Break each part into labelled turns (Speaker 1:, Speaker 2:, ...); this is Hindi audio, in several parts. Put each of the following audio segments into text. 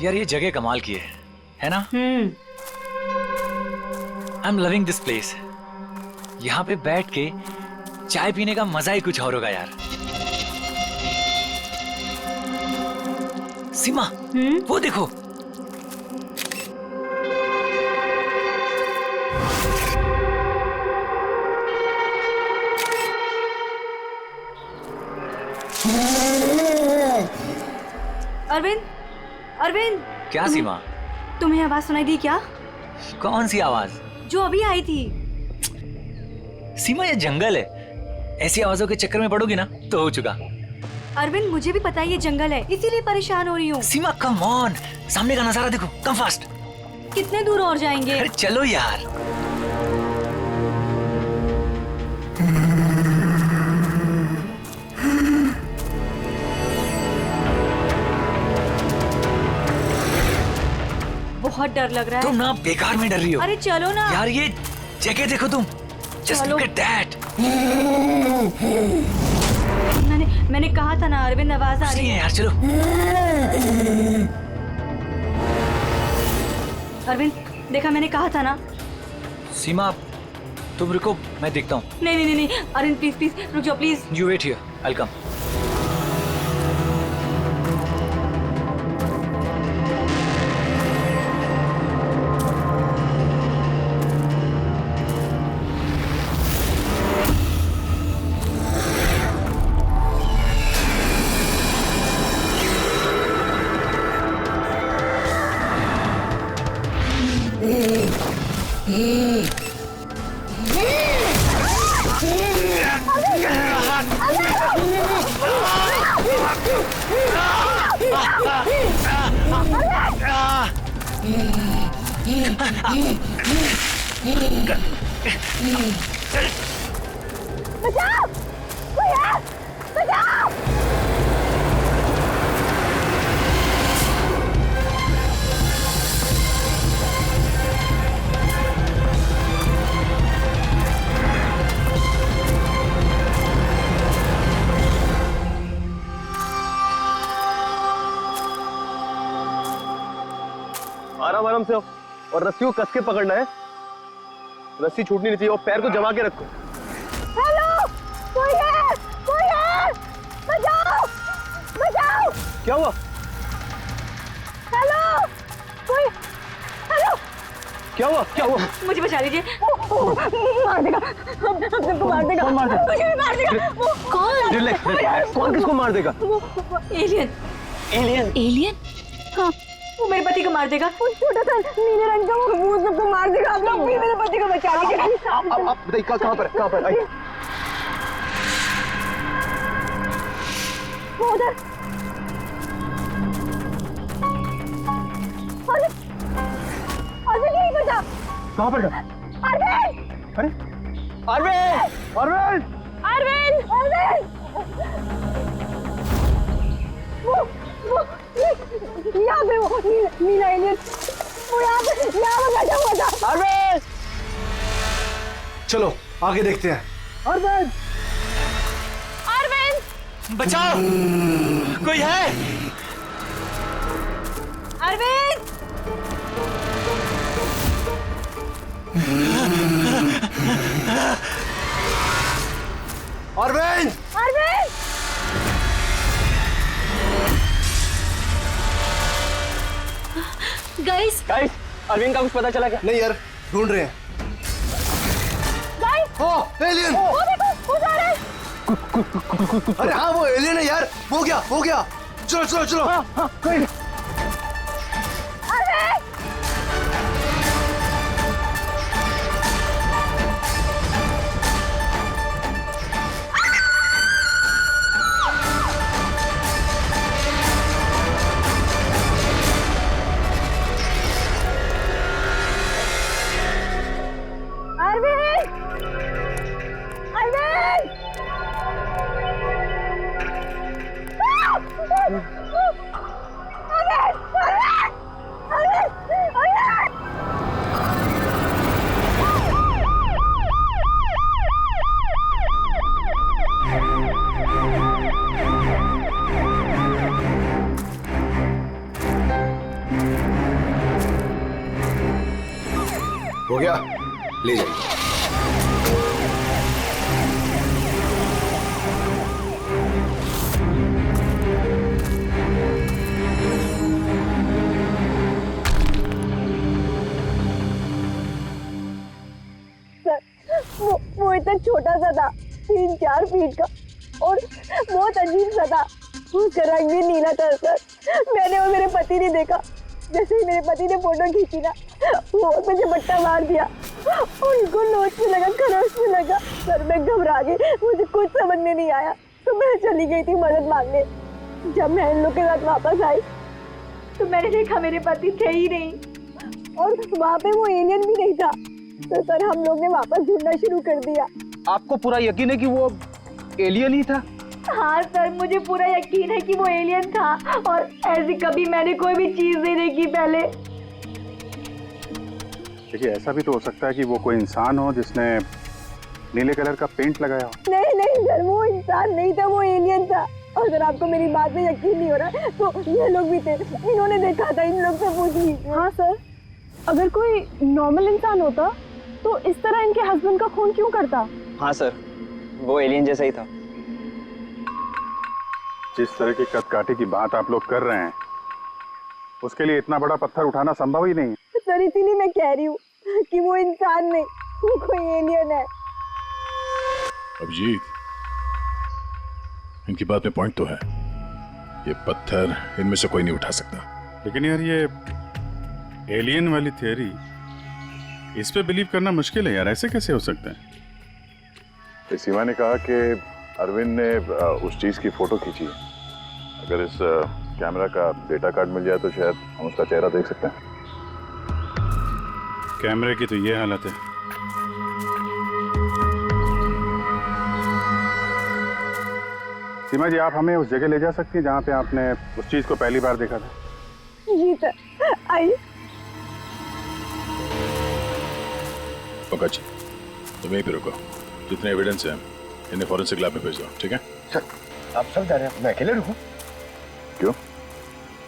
Speaker 1: यार ये जगह कमाल की है ना? I am loving this place. यहाँ पे बैठ के चाय पीने का मजा ही कुछ और होगा यार। सीमा, वो देखो।
Speaker 2: अरविंद, अरविंद।
Speaker 1: क्या सीमा?
Speaker 2: तुम्हें आवाज सुनाई दी क्या?
Speaker 1: कौन सी आवाज?
Speaker 2: जो अभी आई थी।
Speaker 1: सीमा ये जंगल है, ऐसी आवाजों के चक्कर में पड़ोगी ना तो हो चुका।
Speaker 2: अरविंद मुझे भी पता है ये जंगल है, इसीलिए परेशान हो रही हूँ।
Speaker 1: सीमा कम ऑन, सामने का नजारा देखो, कम फास्ट।
Speaker 2: कितने दूर और जाएंगे?
Speaker 1: अरे चलो यार।
Speaker 2: बहुत डर लग रहा है।
Speaker 1: तुम ना बेकार में डर रही हो।
Speaker 2: अरे चलो ना
Speaker 1: यार, ये जगह देखो तुम। Just look at that.
Speaker 2: मैंने कहा था ना अरविंद, आवाज आ रही है।
Speaker 1: यार चलो।
Speaker 2: अरविंद देखा, मैंने कहा था ना।
Speaker 1: सीमा तुम रुको, मैं देखता हूँ।
Speaker 2: नहीं अरविंद प्लीज प्लीज रुक जाओ please.
Speaker 1: You wait here, I'll come.
Speaker 2: बचाओ! कोई है! बचाओ!
Speaker 3: आराम आराम से हो और रस्सी को कस के पकड़ना है। रस्सी छूटनी नहीं चाहिए और पैर को जमा के रखो।
Speaker 2: हेलो, कोई है! कोई है! बचाओ! बचाओ!
Speaker 3: क्या हुआ?
Speaker 2: हेलो, कोई! हेलो,
Speaker 3: क्या हुआ? क्या हुआ?
Speaker 2: मुझे बचा लीजिए। मार देगा, हम सबको मार देगा।
Speaker 3: कौन मार देगा?
Speaker 2: मुझे भी मार देगा। वो कौन?
Speaker 3: रिलैक्स। कौन किसको मार देगा?
Speaker 2: एलियन।
Speaker 3: एलियन?
Speaker 2: एलियन? हाँ, वो मेरे पति को मार देगा। वो छोटा सा नीले रंग का वो भूत सबको मार देगा। आप लोग भी मेरे पति को बचा लीजिए।
Speaker 3: आप बताइए कहाँ पर? कहाँ पर? आइए।
Speaker 2: वो उधर। अरविंद यहीं पर था।
Speaker 3: कहाँ पर?
Speaker 2: अरविंद!
Speaker 3: अरे अरविंद! अरविंद!
Speaker 2: अरविंद! अरविंद! वो यहाँ पे वो नीला एलियन, वो यहाँ पे बैठा हुआ था।
Speaker 3: अरविंद!
Speaker 4: चलो आगे देखते हैं।
Speaker 3: अरविंद!
Speaker 2: अरविंद!
Speaker 1: बचाओ, कोई है?
Speaker 2: अरविंद!
Speaker 4: अरविंद!
Speaker 2: अरविंद! गाइस,
Speaker 3: अरविंद का कुछ पता चला क्या?
Speaker 4: नहीं यार, ढूंढ रहे हैं।
Speaker 2: गाइस!
Speaker 4: ओ एलियन!
Speaker 2: वो देखो, वो जा रहा है।
Speaker 4: अरे हाँ वो एलियन है यार। हो गया हो गया। चलो चलो चलो।
Speaker 2: अरविंद!
Speaker 4: हो गया, ले जाइए।
Speaker 2: वो इतना छोटा सा था, 3-4 फीट का, और बहुत अजीब सा था। उसका रंग भी नीला था सर। मैंने और मेरे पति ने देखा, जैसे ही मेरे पति ने फोटो खींची ना, वो मुझे बट्टा मार दिया। उनको नोच में लगा, खरोच में लगा। सर मैं घबरा गई, मुझे कुछ समझ में नहीं आया, तो मैं चली गई थी मदद मांगने। जब मैं इन लोग के साथ वापस आई तो मैंने देखा मेरे पति थे ही नहीं, और वहाँ पे वो एलियन भी नहीं था। तो सर हम लोग ने वापस ढूंढना शुरू कर दिया।
Speaker 3: आपको पूरा यकीन है कि वो एलियन ही था?
Speaker 2: हाँ सर, मुझे पूरा यकीन है कि वो एलियन था, और ऐसी कभी मैंने कोई भी चीज नहीं देखी पहले।
Speaker 5: देखिए, ऐसा भी तो हो सकता है कि वो कोई इंसान हो जिसने नीले कलर का पेंट लगाया हो।
Speaker 2: नहीं नहीं सर, वो इंसान नहीं था, वो एलियन था। और अगर आपको मेरी बात में यकीन नहीं हो रहा तो ये लोग भी थे, इन्होंने देखा था, इन लोग से पूछ लीजिए। हाँ सर, अगर कोई नॉर्मल इंसान होता तो इस तरह इनके हस्बैंड का खून क्यों करता?
Speaker 6: हाँ सर, वो एलियन जैसा ही था।
Speaker 5: जिस तरह की कदकाठी की बात आप लोग कर रहे हैं, उसके लिए इतना बड़ा पत्थर उठाना संभव ही नहीं है।
Speaker 2: सर इसीलिए मैं कह रही हूँ कि वो इंसान नहीं, वो कोई एलियन है।
Speaker 7: अभिजीत, इनकी बात में पॉइंट तो है। ये पत्थर इनमें से कोई नहीं उठा सकता।
Speaker 5: लेकिन यार, ये एलियन वाली थियरी, इस पे बिलीव करना मुश्किल है यार। ऐसे कैसे हो सकता है?
Speaker 7: सीमा ने कहा कि अरविंद ने उस चीज की फोटो खींची है। अगर इस कैमरा का डेटा कार्ड मिल जाए तो शायद हम उसका चेहरा देख सकते हैं।
Speaker 5: कैमरे की तो ये हालत है। सीमा जी, आप हमें उस जगह ले जा सकती हैं जहाँ पे आपने उस चीज को पहली बार देखा था?
Speaker 2: जी सर, आइए।
Speaker 7: पंकज, तुम यहीं पे रुको। जितने एविडेंस हैं इन्हें फॉरेंसिक लैब में भेज दो, ठीक है?
Speaker 4: सर, आप सब जा रहे हैं, मैं अकेले रुकूं?
Speaker 7: क्यों,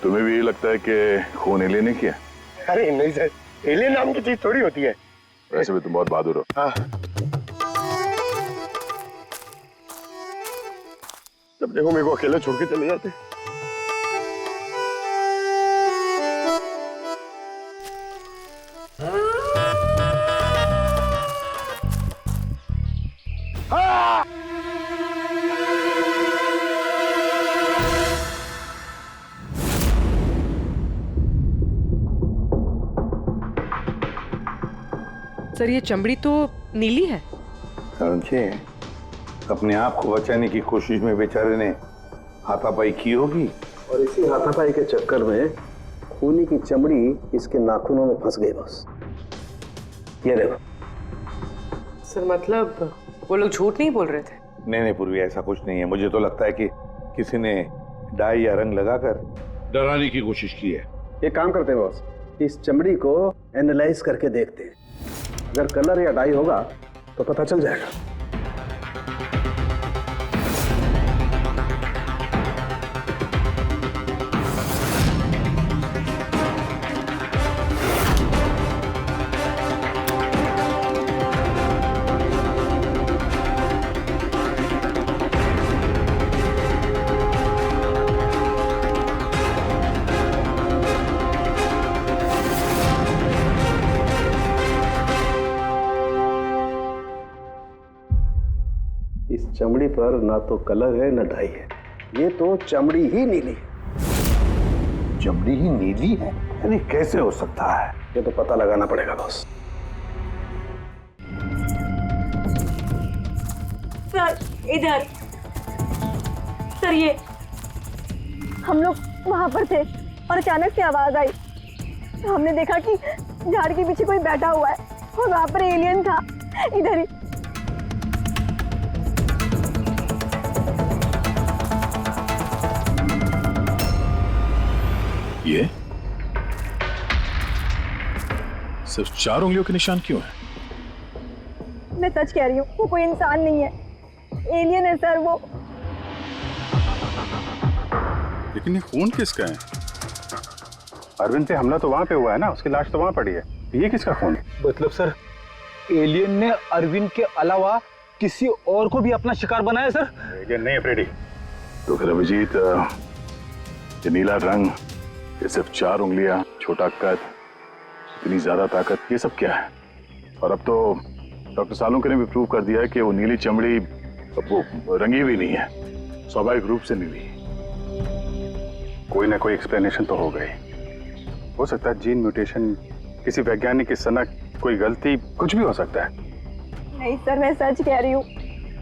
Speaker 7: तुम्हें भी ये लगता है कि खून एलियन ने किया?
Speaker 4: अरे नहीं सर, एलियन नाम की चीज थोड़ी होती है।
Speaker 7: वैसे भी तुम बहुत बहादुर हो।
Speaker 4: हाँ, तब देखो मेरे को अकेले छोड़ के चले जाते।
Speaker 8: सर, ये चमड़ी तो नीली है।
Speaker 9: समझे, अपने आप को बचाने की कोशिश में बेचारे ने हाथापाई की होगी,
Speaker 3: और इसी हाथापाई के चक्कर में खूनी की चमड़ी इसके नाखूनों में फंस गई। बस ये देखो।
Speaker 8: सर मतलब वो लोग झूठ नहीं बोल रहे थे?
Speaker 9: नहीं पूर्वी, ऐसा कुछ नहीं है। मुझे तो लगता है कि किसी ने डाई या रंग लगाकर डराने की कोशिश की है।
Speaker 3: एक काम करते हैं बॉस, इस चमड़ी को एनालाइज करके देखते हैं। अगर कलर या डाई होगा तो पता चल जाएगा। इस चमड़ी पर ना तो कलर है ना डाई है, ये तो चमड़ी ही नीली है।
Speaker 9: चमड़ी ही नीली है? यानी कैसे हो सकता है?
Speaker 3: ये तो पता लगाना पड़ेगा बॉस।
Speaker 2: सर इधर। सर ये हम लोग वहां पर थे और अचानक से आवाज आई। हमने देखा कि झाड़ के पीछे कोई बैठा हुआ है और वहां पर एलियन था, इधर ही।
Speaker 7: ये सिर्फ 4 उंगलियों के निशान क्यों है?
Speaker 2: मैं सच कह रही हूँ, वो कोई इंसान नहीं है, एलियन है सर वो।
Speaker 5: लेकिन ये खून किसका है? अरविंद पे हमला तो वहां पे हुआ है ना, उसकी लाश तो वहां पड़ी है। ये किसका खून है?
Speaker 10: मतलब सर, एलियन ने अरविंद के अलावा किसी और को भी अपना शिकार बनाया सर।
Speaker 5: एलियन नहीं है फ्रेडी। तो फिर अभिजीत, ये नीला रंग, ये सिर्फ 4 उंगलियां, छोटा कद, इतनी ज्यादा ताकत, ये सब क्या है? और अब तो डॉक्टर सालुंके ने भी प्रूव कर दिया है कि वो नीली चमड़ी वो रंगी हुई नहीं है, स्वाभाविक रूप से नीली। कोई ना कोई एक्सप्लेनेशन तो हो गई। हो सकता है जीन म्यूटेशन, किसी वैज्ञानिक की सनक, कोई गलती, कुछ भी हो सकता है।
Speaker 2: नहीं सर, मैं सच कह रही हूँ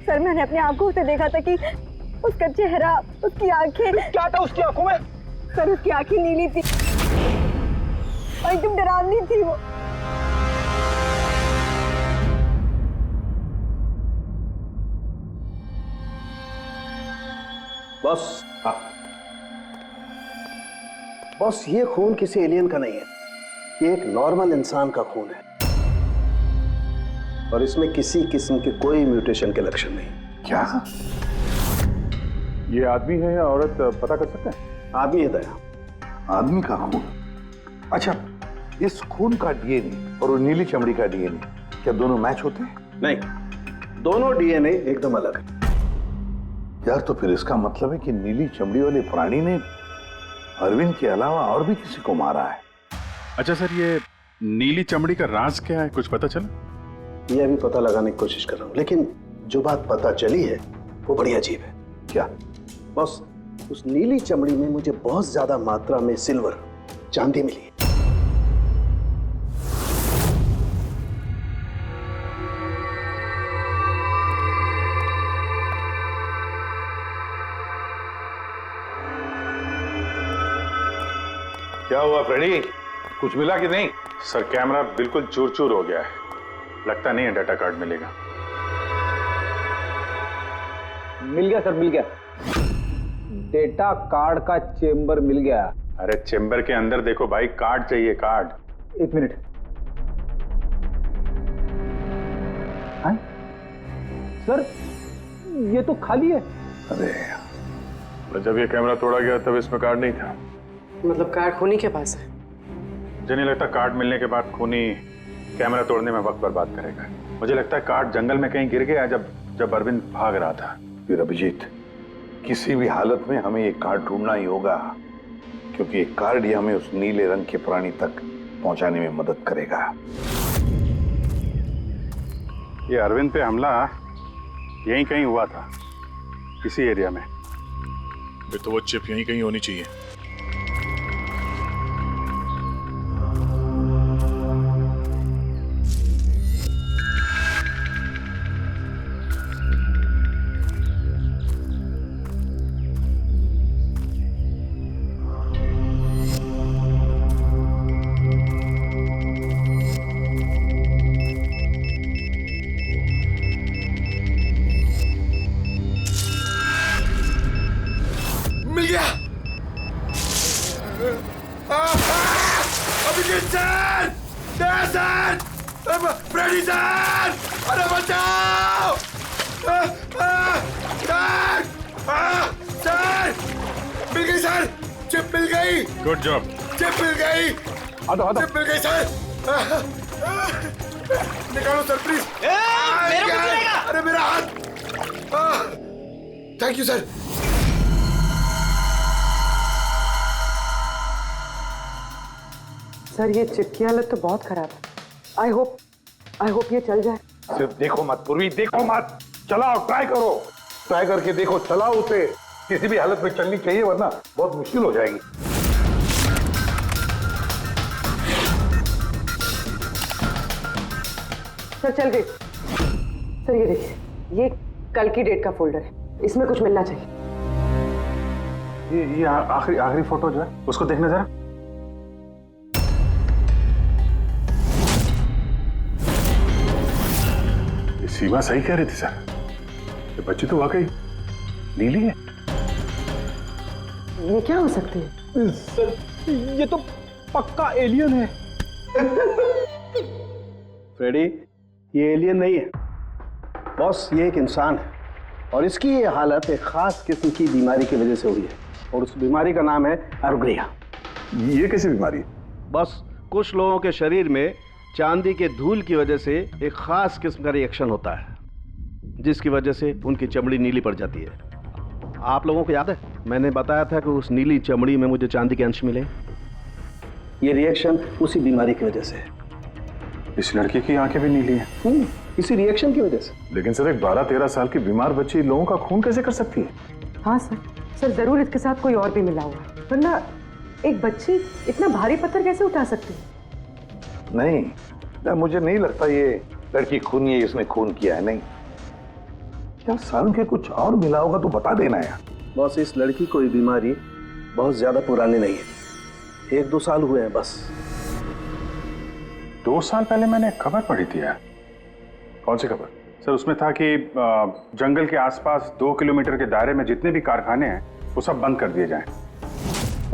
Speaker 2: सर। मैंने अपनी आंखों से देखा था कि उसका चेहरा, उसकी आंखें।
Speaker 10: क्या था उसकी आंखों में?
Speaker 2: सर उसकी आंखें नीली थी और एकदम डरावनी थी वो।
Speaker 3: बॉस, बॉस, ये खून किसी एलियन का नहीं है, ये एक नॉर्मल इंसान का खून है और इसमें किसी किस्म के कोई म्यूटेशन के लक्षण नहीं।
Speaker 5: क्या ये आदमी है या औरत, पता कर सकते हैं?
Speaker 3: आदमी है दया।
Speaker 9: आदमी का खून? अच्छा, इस खून का डीएनए और वो नीली चमड़ी का डीएनए क्या दोनों मैच होते हैं?
Speaker 3: नहीं, दोनों डीएनए एकदम अलग है।
Speaker 9: यार, तो फिर इसका मतलब है कि नीली चमड़ी वाले प्राणी ने अरविंद के अलावा और भी किसी को मारा है।
Speaker 5: अच्छा सर, ये नीली चमड़ी का राज क्या है, कुछ पता चला?
Speaker 3: ये अभी पता लगाने की कोशिश कर रहा हूं, लेकिन जो बात पता चली है वो बड़ी अजीब है।
Speaker 9: क्या?
Speaker 3: बॉस, उस नीली चमड़ी में मुझे बहुत ज्यादा मात्रा में सिल्वर, चांदी मिली है।
Speaker 9: क्या हुआ फ्रेडी, कुछ मिला कि नहीं?
Speaker 5: सर, कैमरा बिल्कुल चूर चूर हो गया है, लगता नहीं है डाटा कार्ड मिलेगा।
Speaker 10: मिल गया सर, मिल गया। डेटा कार्ड का चेंबर मिल गया।
Speaker 5: अरे चेंबर के अंदर देखो भाई, कार्ड चाहिए, कार्ड।
Speaker 10: 1 मिनट। हाँ? सर, ये तो खाली है।
Speaker 9: अरे
Speaker 5: तो जब ये कैमरा तोड़ा गया तब इसमें कार्ड नहीं था।
Speaker 8: मतलब कार्ड खूनी के पास है?
Speaker 5: मुझे नहीं लगता कार्ड मिलने के बाद खूनी कैमरा तोड़ने में वक्त बर्बाद करेगा। मुझे लगता है कार्ड जंगल में कहीं गिर गया जब अरविंद भाग रहा था।
Speaker 9: फिर अभिजीत, किसी भी हालत में हमें ये कार्ड ढूंढना ही होगा, क्योंकि ये कार्ड ही हमें उस नीले रंग के प्राणी तक पहुंचाने में मदद करेगा।
Speaker 5: ये अरविंद पे हमला यहीं कहीं हुआ था, इसी एरिया में। तो वो चिप यहीं कहीं होनी चाहिए।
Speaker 4: मिल गया। Abhijeet sir, sir, Freddy sir, अरे बचाओ! सर, सर, मिल गई सर, चिप मिल गई।
Speaker 5: Good job.
Speaker 4: चिप मिल गई। चिप मिल गई सर। निकालो सर प्लीज। अरे मेरा हाथ। Thank you sir.
Speaker 8: सर, ये चिप की हालत तो बहुत खराब है। आई होप ये चल जाए।
Speaker 9: सिर्फ देखो मत पूर्वी, देखो मत, चलाओ, ट्राई करो, ट्राई करके देखो, चलाओ उसे। किसी भी हालत में चलनी चाहिए, वरना बहुत मुश्किल हो जाएगी।
Speaker 8: सर चल गई। सर ये देखिए, ये कल की डेट का फोल्डर है, इसमें कुछ मिलना चाहिए।
Speaker 5: ये आखिरी फोटो जो है उसको देखना जरा। सीमा सही कह रही थी सर, ये बच्ची तो वाकई नीली है।
Speaker 8: ये क्या हो सकते हैं?
Speaker 10: सर, ये तो पक्का एलियन है।
Speaker 3: फ्रेडी, ये एलियन नहीं है बॉस, ये एक इंसान है और इसकी ये हालत एक खास किस्म की बीमारी की वजह से हुई है और उस बीमारी का नाम है अरुग्रिया।
Speaker 5: ये कैसी बीमारी है?
Speaker 3: बस कुछ लोगों के शरीर में चांदी के धूल की वजह से एक खास किस्म का रिएक्शन होता है, जिसकी वजह से उनकी चमड़ी नीली पड़ जाती है। आप लोगों को याद है मैंने बताया था कि उस नीली चमड़ी में मुझे चांदी के अंश मिले? ये रिएक्शन उसी बीमारी की वजह से है।
Speaker 5: इस लड़की की आंखें भी नीली हैं।
Speaker 3: इसी रिएक्शन की वजह से।
Speaker 5: लेकिन सर एक 12-13 साल की बीमार बच्ची लोगों का खून कैसे कर सकती है?
Speaker 8: हाँ सर जरूर इसके साथ कोई और भी मिला हुआ है, वरना एक बच्ची इतना भारी पत्थर कैसे उठा सकती है?
Speaker 9: नहीं यार, मुझे नहीं लगता ये लड़की खूनी है, इसने खून किया है। नहीं यार, साल के कुछ और मिला होगा तो बता देना यार।
Speaker 3: बॉस, इस लड़की को ये बीमारी बहुत ज्यादा पुरानी नहीं है, 1-2 साल हुए हैं बस।
Speaker 5: 2 साल पहले मैंने खबर पढ़ी थी यार। कौन सी खबर? सर उसमें था कि जंगल के आसपास 2 किलोमीटर के दायरे में जितने भी कारखाने हैं वो सब बंद कर दिए जाएं।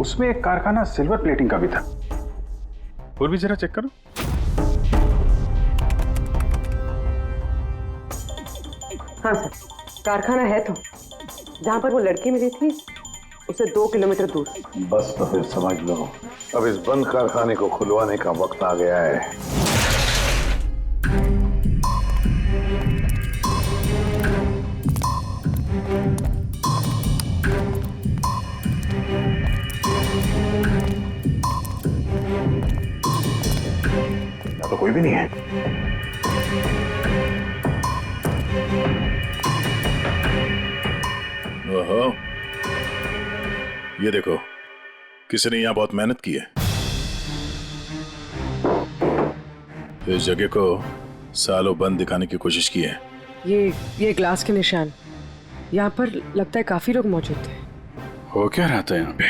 Speaker 5: उसमें एक कारखाना सिल्वर प्लेटिंग का भी था। और भी जरा चेक करो।
Speaker 8: हाँ सर, कारखाना है तो जहाँ पर वो लड़की मिली थी उसे 2 किलोमीटर दूर।
Speaker 9: बस तो फिर समझ लो, अब इस बंद कारखाने को खुलवाने का वक्त आ गया है।
Speaker 5: तो कोई भी नहीं है।
Speaker 7: ओहो, ये देखो, किसी ने यहां बहुत मेहनत की है। इस जगह को सालों बंद दिखाने की कोशिश की है।
Speaker 8: ये ग्लास के निशान, यहाँ पर लगता है काफी लोग मौजूद थे।
Speaker 7: हो क्या रहा था यहाँ पे?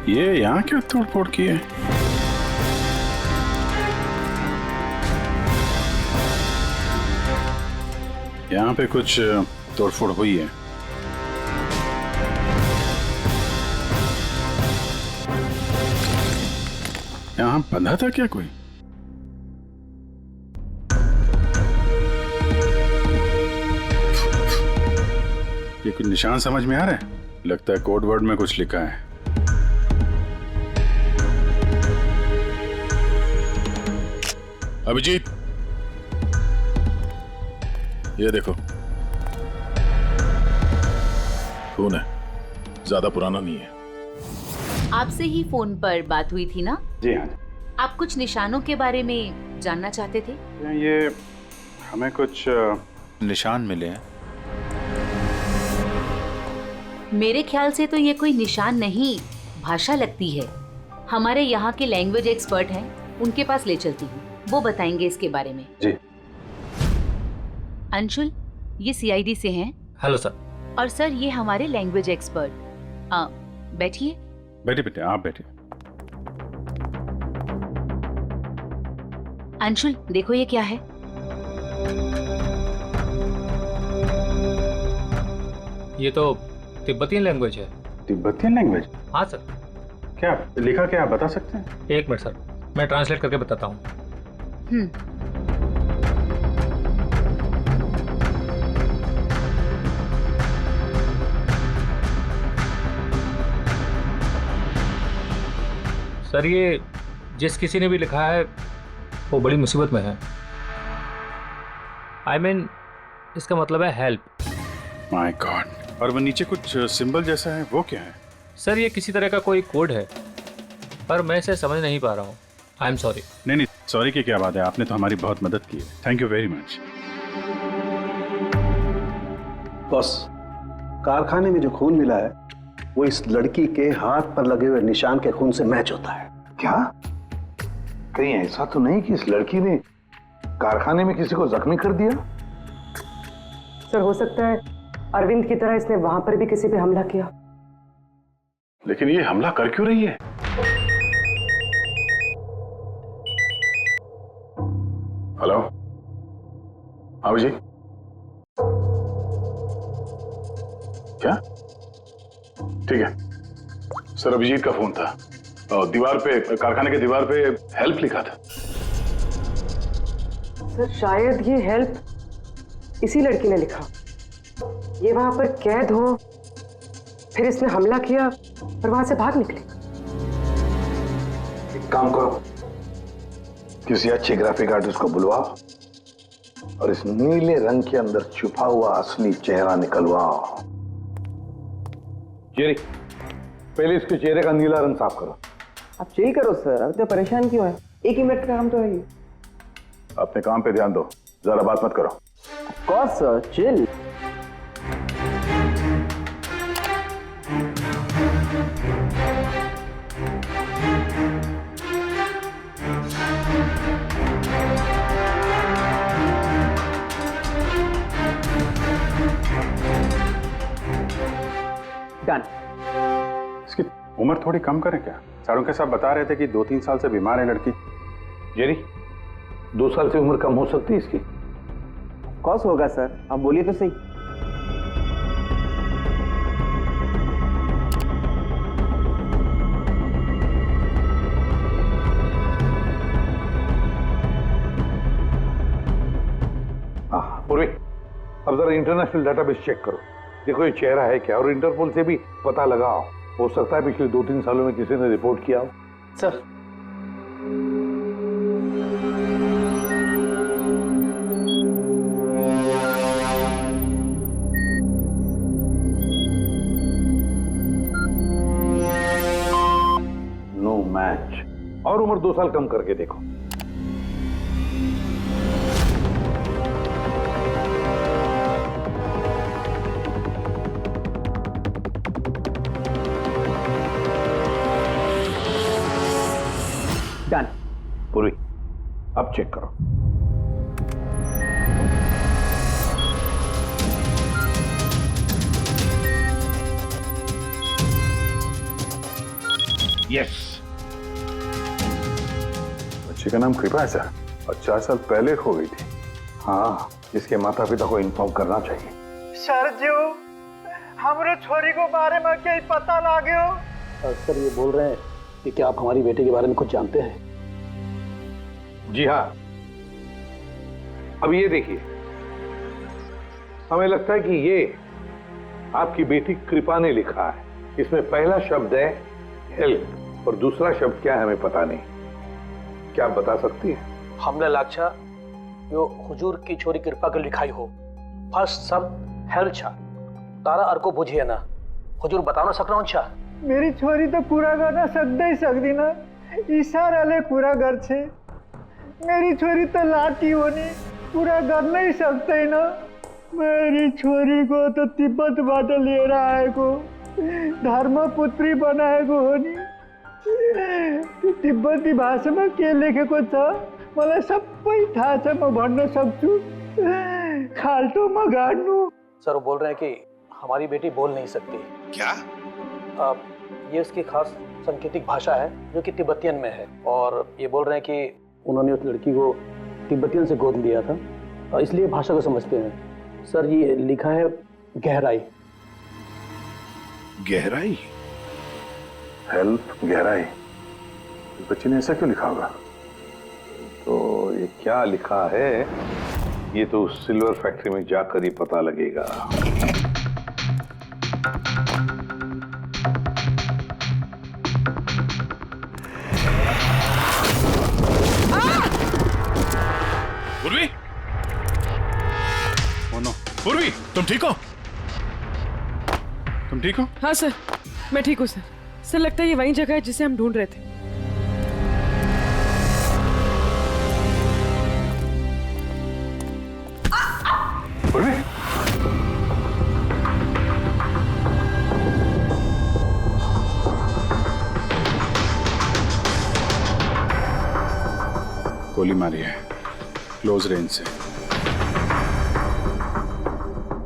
Speaker 7: ये यहाँ क्या तोड़फोड़ की है? यहाँ पे कुछ तोड़फोड़ हुई है। यहाँ बंधा था क्या कोई? ये कुछ निशान समझ में आ रहा है? लगता है कोड वर्ड में कुछ लिखा है। अभिजीत, ये देखो, खून है, ज्यादा पुराना नहीं है।
Speaker 11: आपसे ही फोन पर बात हुई थी ना?
Speaker 5: जी हाँ।
Speaker 11: आप कुछ निशानों के बारे में जानना चाहते थे?
Speaker 5: ये हमें कुछ निशान मिले हैं।
Speaker 11: मेरे ख्याल से तो ये कोई निशान नहीं, भाषा लगती है। हमारे यहाँ के लैंग्वेज एक्सपर्ट हैं, उनके पास ले चलती हूँ, वो बताएंगे इसके बारे में।
Speaker 5: जी।
Speaker 11: अंशुल, ये सीआईडी से हैं।
Speaker 1: Hello sir.
Speaker 11: और सर, ये हमारे लैंग्वेज एक्सपर्ट। बैठिए।
Speaker 5: बैठिए बेटे, आप बैठिए।
Speaker 11: अंशुल, देखो ये क्या है।
Speaker 1: ये तो तिब्बतियन लैंग्वेज है।
Speaker 5: Tibetan language?
Speaker 1: हाँ सर।
Speaker 5: क्या लिखा, क्या आप बता सकते हैं?
Speaker 1: 1 मिनट सर, मैं ट्रांसलेट करके बताता हूँ। सर, ये जिस किसी ने भी लिखा है वो बड़ी मुसीबत में है। I mean, इसका मतलब है हेल्प।
Speaker 5: My God. और वो नीचे कुछ सिंबल जैसा है, वो क्या है?
Speaker 1: सर, ये किसी तरह का कोई कोड है, पर मैं इसे समझ नहीं पा रहा हूँ। I am sorry.
Speaker 5: नहीं, सॉरी की क्या बात है, आपने तो हमारी बहुत मदद की है। Thank you very much.
Speaker 3: Boss, कारखाने में जो खून मिला है वो इस लड़की के हाथ पर लगे हुए निशान के खून से मैच होता है।
Speaker 9: क्या कहीं ऐसा तो नहीं कि इस लड़की ने कारखाने में किसी को जख्मी कर दिया?
Speaker 8: सर, हो सकता है अरविंद की तरह इसने वहां पर भी किसी पे हमला किया।
Speaker 5: लेकिन ये हमला कर क्यों रही है? हेलो, अभिजीत। क्या? ठीक है सर, अभिजीत का फोन था। दीवार पे, कारखाने के दीवार पे हेल्प लिखा था।
Speaker 8: सर, शायद ये हेल्प इसी लड़की ने लिखा। ये वहां पर कैद हो, फिर इसने हमला किया, और वहां से भाग निकले।
Speaker 9: एक काम करो, किसी अच्छे ग्राफिक आर्टिस्ट को बुलवाओ और इस नीले रंग के अंदर छुपा हुआ असली चेहरा निकलवाओ। जेरी, पहले इसके चेहरे का नीला रंग साफ करो।
Speaker 10: आप चिल करो सर, अब तो परेशान क्यों है? 1 मिनट का काम तो है ये।
Speaker 5: अपने काम पे ध्यान दो, ज्यादा बात मत करो।
Speaker 10: Of course sir, chill. Done.
Speaker 5: इसकी उम्र थोड़ी कम करें क्या? चारों के साथ बता रहे थे कि 2-3 साल से बीमार है लड़की।
Speaker 9: जेरी, 2 साल से उम्र कम हो सकती है इसकी?
Speaker 10: कौस होगा सर, आप बोलिए तो सही।
Speaker 9: हाँ पूर्वी, अब जरा इंटरनेशनल डाटाबेस चेक करो, देखो ये चेहरा है क्या, और इंटरपोल से भी पता लगाओ। हो सकता है पिछले 2-3 सालों में किसी ने रिपोर्ट किया हो।
Speaker 10: Sir
Speaker 9: no match. और उम्र 2 साल कम करके देखो।
Speaker 10: डन।
Speaker 9: पूरी, अब चेक करो। यस।
Speaker 5: बच्चे का नाम कृपा है सर, और 4 साल पहले हो गई थी।
Speaker 9: हाँ, इसके माता पिता को इन्फॉर्म करना चाहिए।
Speaker 10: सर जी, हमरे छोरी को बारे में क्या पता लागे हो?
Speaker 12: सर ये बोल रहे हैं कि क्या आप हमारी बेटे के बारे में कुछ जानते हैं?
Speaker 9: जी हाँ। अब ये देखिए, हमें लगता है कि ये आपकी बेटी कृपा ने लिखा है। इसमें पहला शब्द है हेल्प और दूसरा शब्द क्या है हमें पता नहीं। क्या आप बता सकती है?
Speaker 12: हमने लाक्षा यो हुजूर की छोरी कृपा के लिखाई हो। फर्स्ट शब्द हेल्प छा, तारा अर्को बुझिए ना। हुजूर बता ना सक रहा हूँ छा।
Speaker 10: मेरी छोरी तो पूरा करना सकते ही सकती ना, इशारा ले पूरा घर छे। मेरी छोरी तो लाठी होनी पूरा कर नहीं सकते ना। मेरी छोरी को तो तिब्बत बाटे ले रहा है को धर्मपुत्री बनाए को होनी। तिब्बती भाषा में के लेखेको छ मलाई सबै थाहा छ, म भन्न सक्छु। खाल्टो म गाड्नु।
Speaker 12: सर वो बोल रहे हैं कि हमारी बेटी बोल नहीं सकती।
Speaker 4: क्या?
Speaker 12: ये उसकी खास सांकेतिक भाषा है जो कि तिब्बतियन में है, और ये बोल रहे हैं कि उन्होंने उस लड़की को तिब्बतियन से गोद लिया था, इसलिए भाषा को समझते हैं। सर ये लिखा है गहराई।
Speaker 5: गहराई? हेल्प गहराई? बच्चे ने ऐसा क्यों लिखा होगा?
Speaker 9: तो ये क्या लिखा है ये तो सिल्वर फैक्ट्री में जाकर ही पता लगेगा।
Speaker 4: पूर्वी? ओह नो, पूर्वी तुम ठीक हो? तुम ठीक हो?
Speaker 8: हाँ सर, मैं ठीक हूँ सर। सर लगता है ये वही जगह है जिसे हम ढूंढ रहे थे।
Speaker 5: पूर्वी? गोली मारी है क्लोज रेंज से।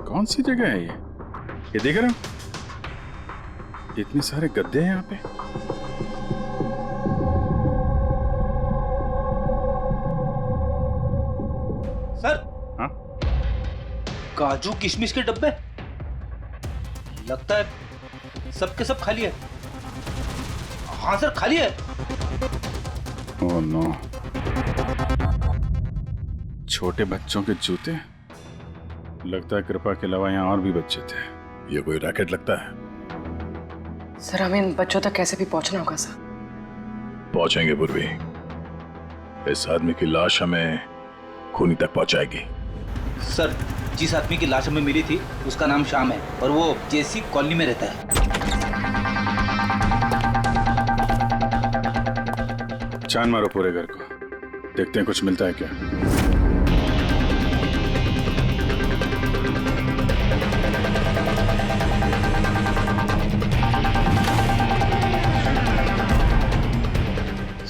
Speaker 5: कौन सी जगह है ये देख रहे हो? इतने सारे गद्दे हैं यहाँ पे।
Speaker 12: सर,
Speaker 5: हाँ?
Speaker 12: काजू किशमिश के डब्बे लगता है सबके सब खाली है। हाँ सर खाली है।
Speaker 5: ओह नो, छोटे बच्चों के जूते। लगता है कृपा के अलावा यहाँ और भी बच्चे थे। ये कोई रैकेट लगता है।
Speaker 8: सर हमें इन बच्चों तक कैसे भी पहुंचना होगा सर।
Speaker 5: पहुंचेंगे पूर्वी। इस आदमी की लाश हमें खूनी तक पहुंचाएगी।
Speaker 6: सर जिस आदमी की लाश हमें मिली थी उसका नाम श्याम है और वो जेसी कॉलोनी में रहता है।
Speaker 7: छान मारो पूरे घर को, देखते हैं कुछ मिलता है क्या।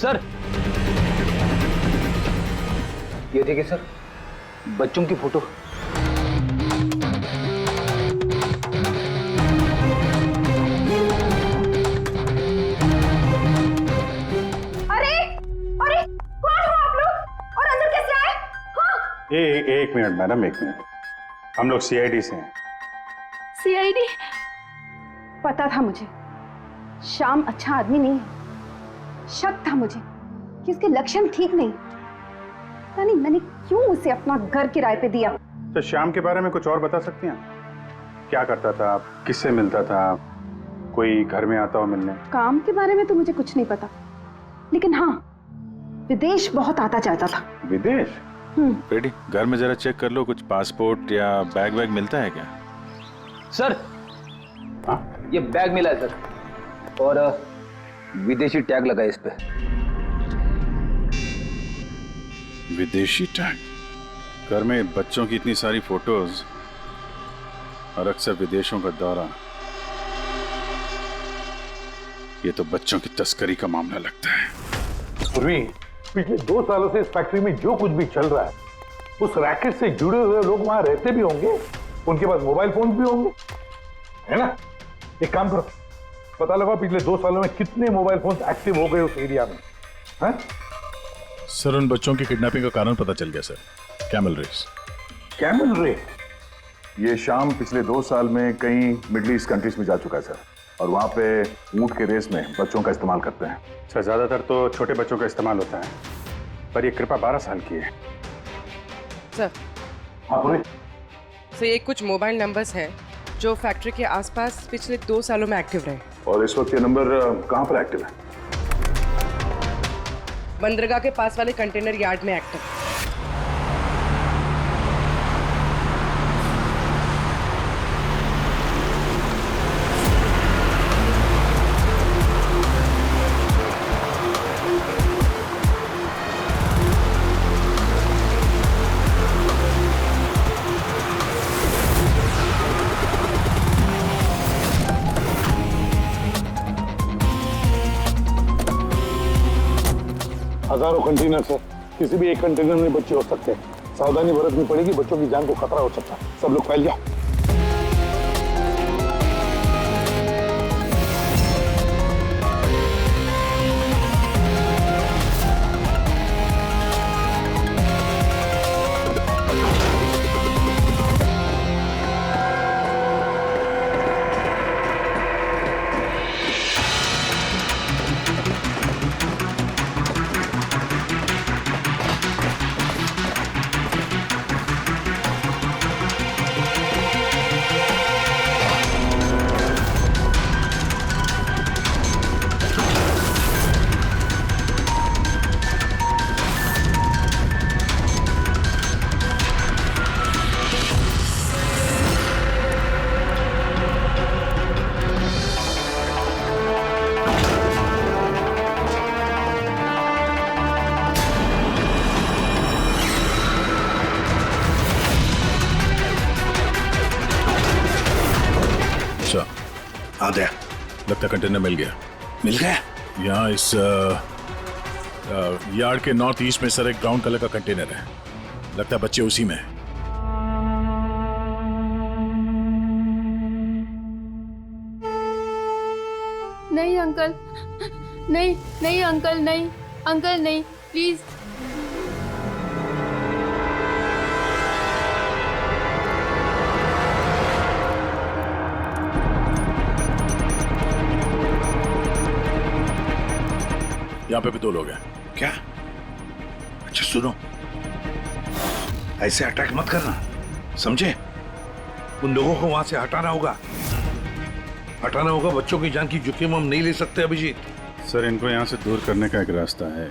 Speaker 6: सर ये देखिए सर, बच्चों की फोटो।
Speaker 7: एक मिनट मैडम, एक मिनट। हम लोग सीआईडी से हैं।
Speaker 2: सीआईडी? पता था मुझे श्याम अच्छा आदमी नहीं है। शक था मुझे कि उसके लक्षण ठीक नहीं। पता नहीं मैंने क्यों उसे अपना घर किराए पे दिया।
Speaker 7: तो श्याम के बारे में कुछ और बता सकती हैं? क्या करता था, किससे मिलता था, कोई घर में आता हो मिलने?
Speaker 2: काम के बारे में तो मुझे कुछ नहीं पता, लेकिन हाँ विदेश बहुत आता जाता था।
Speaker 7: विदेश? बेटी घर में जरा चेक कर लो, कुछ पासपोर्ट या बैग वैग मिलता है क्या?
Speaker 6: सर ये बैग मिला है सर, और विदेशी टैग लगा है इस पे।
Speaker 7: विदेशी टैग? घर में बच्चों की इतनी सारी फोटोज और अक्सर विदेशों का दौरा, ये तो बच्चों की तस्करी का मामला लगता है।
Speaker 9: पूर्वी, पिछले 2 सालों से इस फैक्ट्री में जो कुछ भी चल रहा है उस रैकेट से जुड़े हुए लोग वहां रहते भी होंगे, उनके पास मोबाइल फोन भी होंगे, है ना? एक काम करो, पता लगा पिछले 2 सालों में कितने मोबाइल फोन एक्टिव हो गए उस एरिया में। है?
Speaker 5: सर उन बच्चों की किडनैपिंग का कारण पता चल गया sir, camel race.
Speaker 9: Camel race?
Speaker 7: ये शाम पिछले 2 साल में कई मिडिल ईस्ट कंट्रीज में जा चुका है सर, और वहाँ पे ऊंट के रेस में बच्चों का इस्तेमाल करते हैं। सर ज्यादातर तो छोटे बच्चों का इस्तेमाल होता है, पर ये कृपा 12 साल की है।
Speaker 8: सर
Speaker 9: हाँ
Speaker 8: ये कुछ मोबाइल नंबर्स हैं जो फैक्ट्री के आसपास पिछले 2 सालों में एक्टिव रहे।
Speaker 7: और इस वक्त ये नंबर कहाँ पर एक्टिव है?
Speaker 8: बंदरगाह के पास वाले कंटेनर यार्ड में एक्टिव।
Speaker 9: हजारों कंटेनर है, किसी भी एक कंटेनर में बच्चे हो सकते हैं। सावधानी बरतनी पड़ेगी, बच्चों की जान को खतरा हो सकता है। सब लोग फैल जाओ।
Speaker 5: आ गया, लगता कंटेनर मिल गया। मिल गया? यहाँ इस यार्ड के नॉर्थ ईस्ट में सर एक ब्राउन कलर का कंटेनर है, लगता है बच्चे उसी में है।
Speaker 2: नहीं अंकल, नहीं नहीं अंकल, नहीं अंकल, नहीं प्लीज।
Speaker 5: यहाँ पे भी 2 लोग हैं।
Speaker 4: क्या? अच्छा सुनो, ऐसे अटैक मत करना, समझे? उन लोगों को वहां से हटाना होगा।
Speaker 9: हटाना होगा। बच्चों की जान की जोखिम हम नहीं ले सकते अभिजीत।
Speaker 7: सर, इनको यहाँ से दूर करने का एक रास्ता है।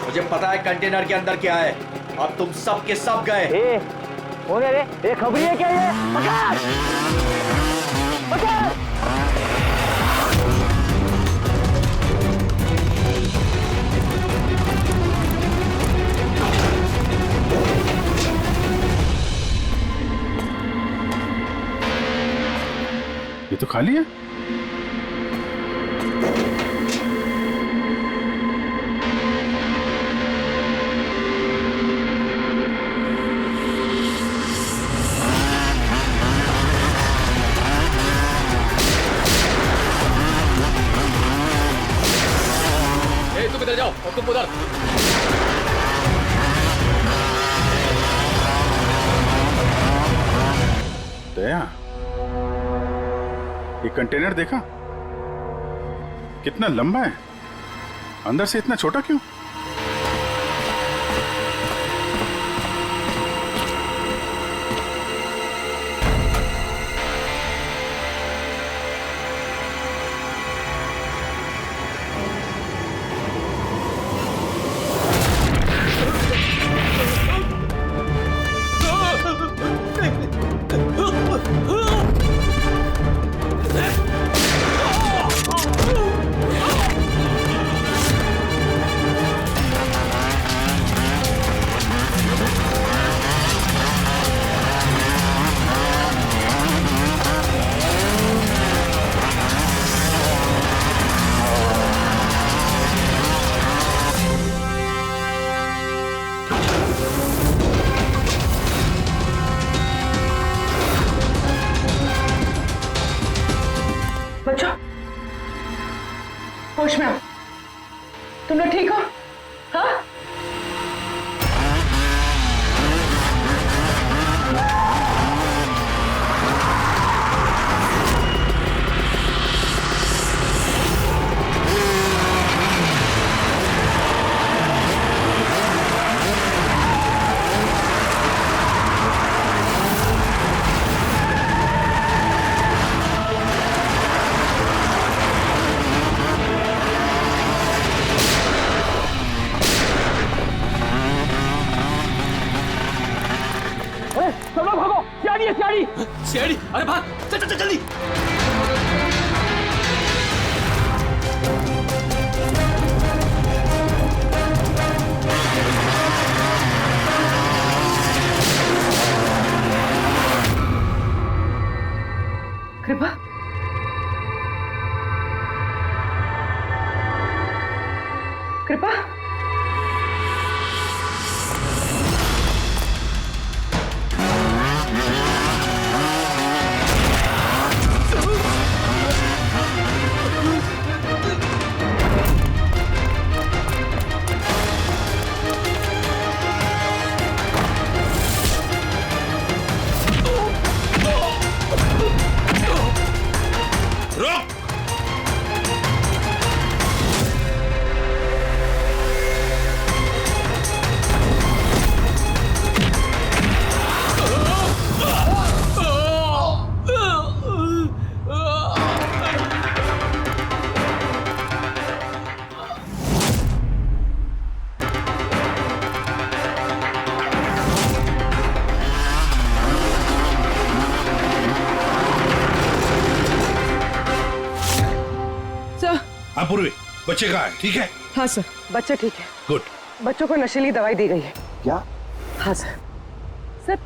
Speaker 6: मुझे पता है कंटेनर के अंदर क्या है। अब तुम सब के सब गए।
Speaker 12: कौन है रे? ये खबरी है क्या ये? पकड़! पकड़!
Speaker 7: ये तो खाली है।
Speaker 6: तुम इधर जाओ और तुम उधर।
Speaker 7: दया, ये कंटेनर देखा कितना लंबा है, अंदर से इतना छोटा क्यों?
Speaker 8: होश में आओ। तुम लोग ठीक हो? हाँ?
Speaker 12: सब लोग भागो! सियाड़ी है, सियाड़ी!
Speaker 6: सियाड़ी? अरे भाग! चल चल चल जल्दी!
Speaker 8: कृपा, कृपा,
Speaker 9: पूर्वी, बच्चे कहाँ है? ठीक है?
Speaker 8: हाँ सर, बच्चे ठीक है।
Speaker 9: गुड।
Speaker 8: बच्चों को नशीली दवाई दी गई है।
Speaker 12: क्या?
Speaker 8: हाँ सर। सर,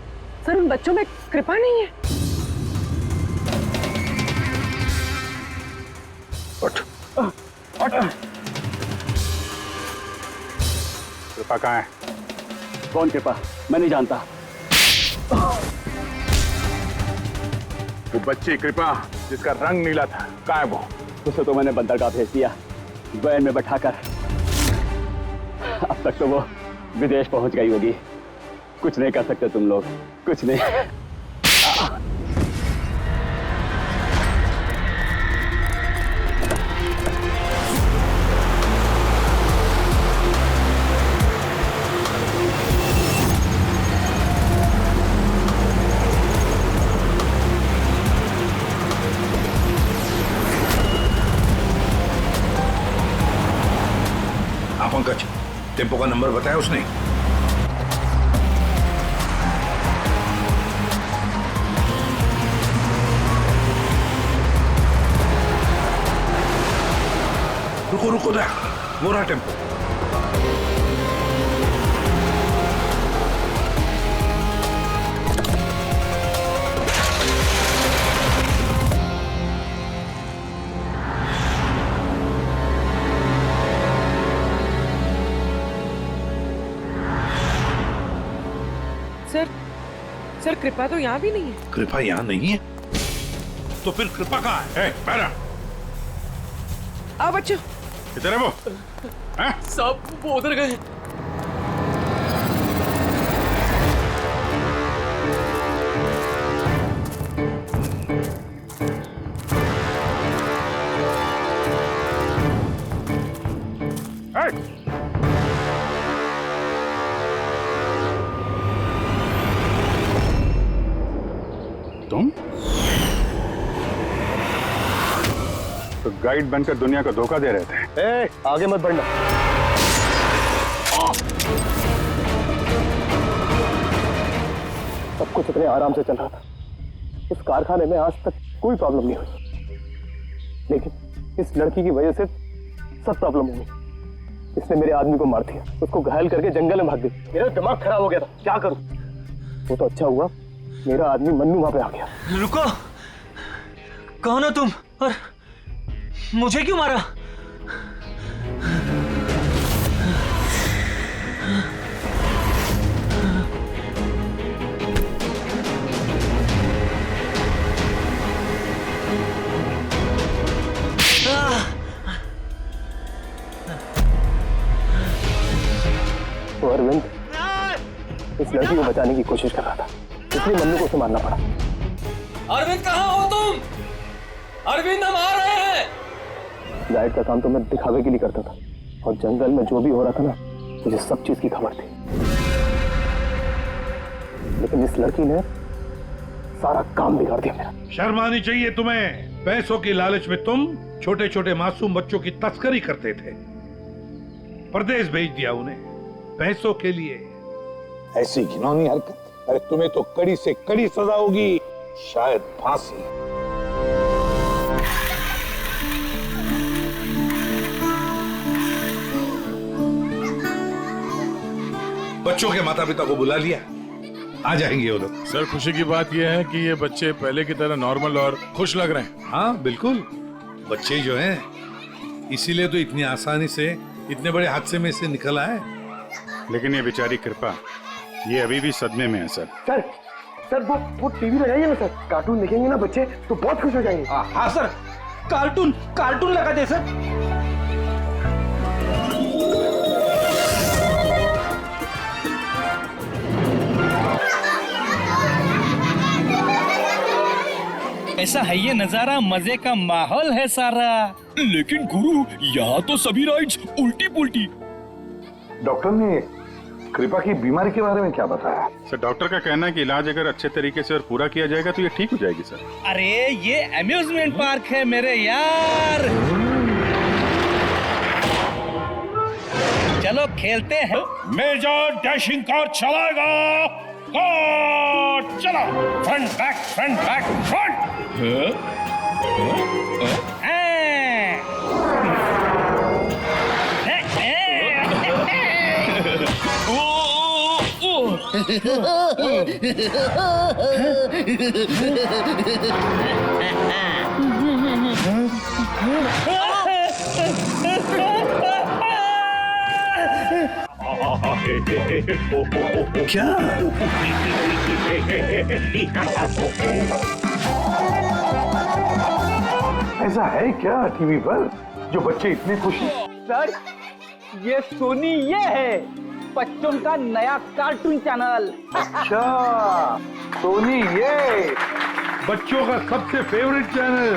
Speaker 8: सर उन बच्चों में कृपा नहीं है।
Speaker 7: उठ। कृपा कहाँ है?
Speaker 12: कौन कृपा? मैं नहीं जानता।
Speaker 7: वो बच्ची कृपा जिसका रंग नीला था, कहाँ है वो?
Speaker 12: उसे तो मैंने बंदरगाह भेज दिया, वैन में बैठाकर। अब तक तो वो विदेश पहुंच गई होगी। कुछ नहीं कर सकते तुम लोग, कुछ नहीं।
Speaker 4: टेम्पो का नंबर बताया उसने? रुको रुको ना, वो रहा टेम्पो।
Speaker 8: सर कृपा तो यहाँ भी नहीं है।
Speaker 4: कृपा यहाँ नहीं है तो फिर कृपा कहाँ है? पैरा
Speaker 8: आओ बच्चों।
Speaker 7: किधर है वो?
Speaker 1: सब वो उधर गए।
Speaker 7: तुम तो गाइड बनकर दुनिया को धोखा दे रहे थे।
Speaker 12: आगे मत बढ़ना। सब कुछ इतने आराम से चल रहा था। इस कारखाने में आज तक कोई प्रॉब्लम नहीं हुई, लेकिन इस लड़की की वजह से सब प्रॉब्लम हुई। इसने मेरे आदमी को मार दिया, उसको घायल करके जंगल में भाग गई। मेरा दिमाग खराब हो गया था, क्या करूं? वो तो अच्छा हुआ मेरा आदमी मन्नू वहां पे आ गया।
Speaker 1: रुको, कौन हो तुम और मुझे क्यों मारा?
Speaker 12: तो अरविंद इस लड़की को बचाने की कोशिश कर रहा था, इसलिए मन्नू को उसे मारना पड़ा।
Speaker 1: अरविंद कहाँ हो तुम? अरविंद हम आ रहे हैं।
Speaker 12: गाइड का काम तो मैं दिखावे के लिए करता था, और जंगल में जो भी हो रहा था ना, मुझे सब चीज की खबर थी। लेकिन इस लड़की ने सारा काम बिगाड़ दिया मेरा।
Speaker 4: शर्म आनी चाहिए तुम्हें। पैसों की लालच में तुम छोटे छोटे मासूम बच्चों की तस्करी करते थे, परदेश भेज दिया उन्हें पैसों के लिए।
Speaker 9: ऐसी घिनौनी हरकत, अरे तुम्हें तो कड़ी से कड़ी सजा होगी, शायद फांसी।
Speaker 4: बच्चों के माता पिता को बुला लिया, आ जाएंगे वो लोग।
Speaker 7: सर खुशी की बात यह है कि ये बच्चे पहले की तरह नॉर्मल और खुश लग रहे हैं।
Speaker 4: हाँ बिल्कुल, बच्चे जो हैं इसीलिए तो इतनी आसानी से इतने बड़े हादसे में से निकल आए।
Speaker 7: लेकिन ये बेचारी कृपा, ये अभी भी सदमे में है सर।
Speaker 12: सर वो टीवी लगाइए ना सर, कार्टून देखेंगे ना बच्चे तो बहुत खुश हो जाएंगे।
Speaker 10: हाँ सर, कार्टून लगा दे सर।
Speaker 13: ऐसा है ये नजारा, मजे का माहौल है सारा। लेकिन गुरु यहाँ तो सभी राइड्स उल्टी पुल्टी।
Speaker 9: डॉक्टर ने कृपा की बीमारी के बारे में क्या बताया?
Speaker 7: सर डॉक्टर का कहना है कि इलाज अगर अच्छे तरीके से और पूरा किया जाएगा तो ये ठीक हो जाएगी सर।
Speaker 13: अरे ये अम्यूजमेंट पार्क है मेरे यार, चलो खेलते हैं।
Speaker 14: मेजर डैशिंग कार चलाएगा, कार चला, फ्रंट बैक फ्रंट।
Speaker 4: क्या?
Speaker 9: ऐसा है क्या टीवी पर जो बच्चे इतने खुश हैं?
Speaker 10: सर ये सोनी ये है बच्चों का नया कार्टून चैनल।
Speaker 9: अच्छा, सोनी ये
Speaker 4: बच्चों का सबसे फेवरेट चैनल।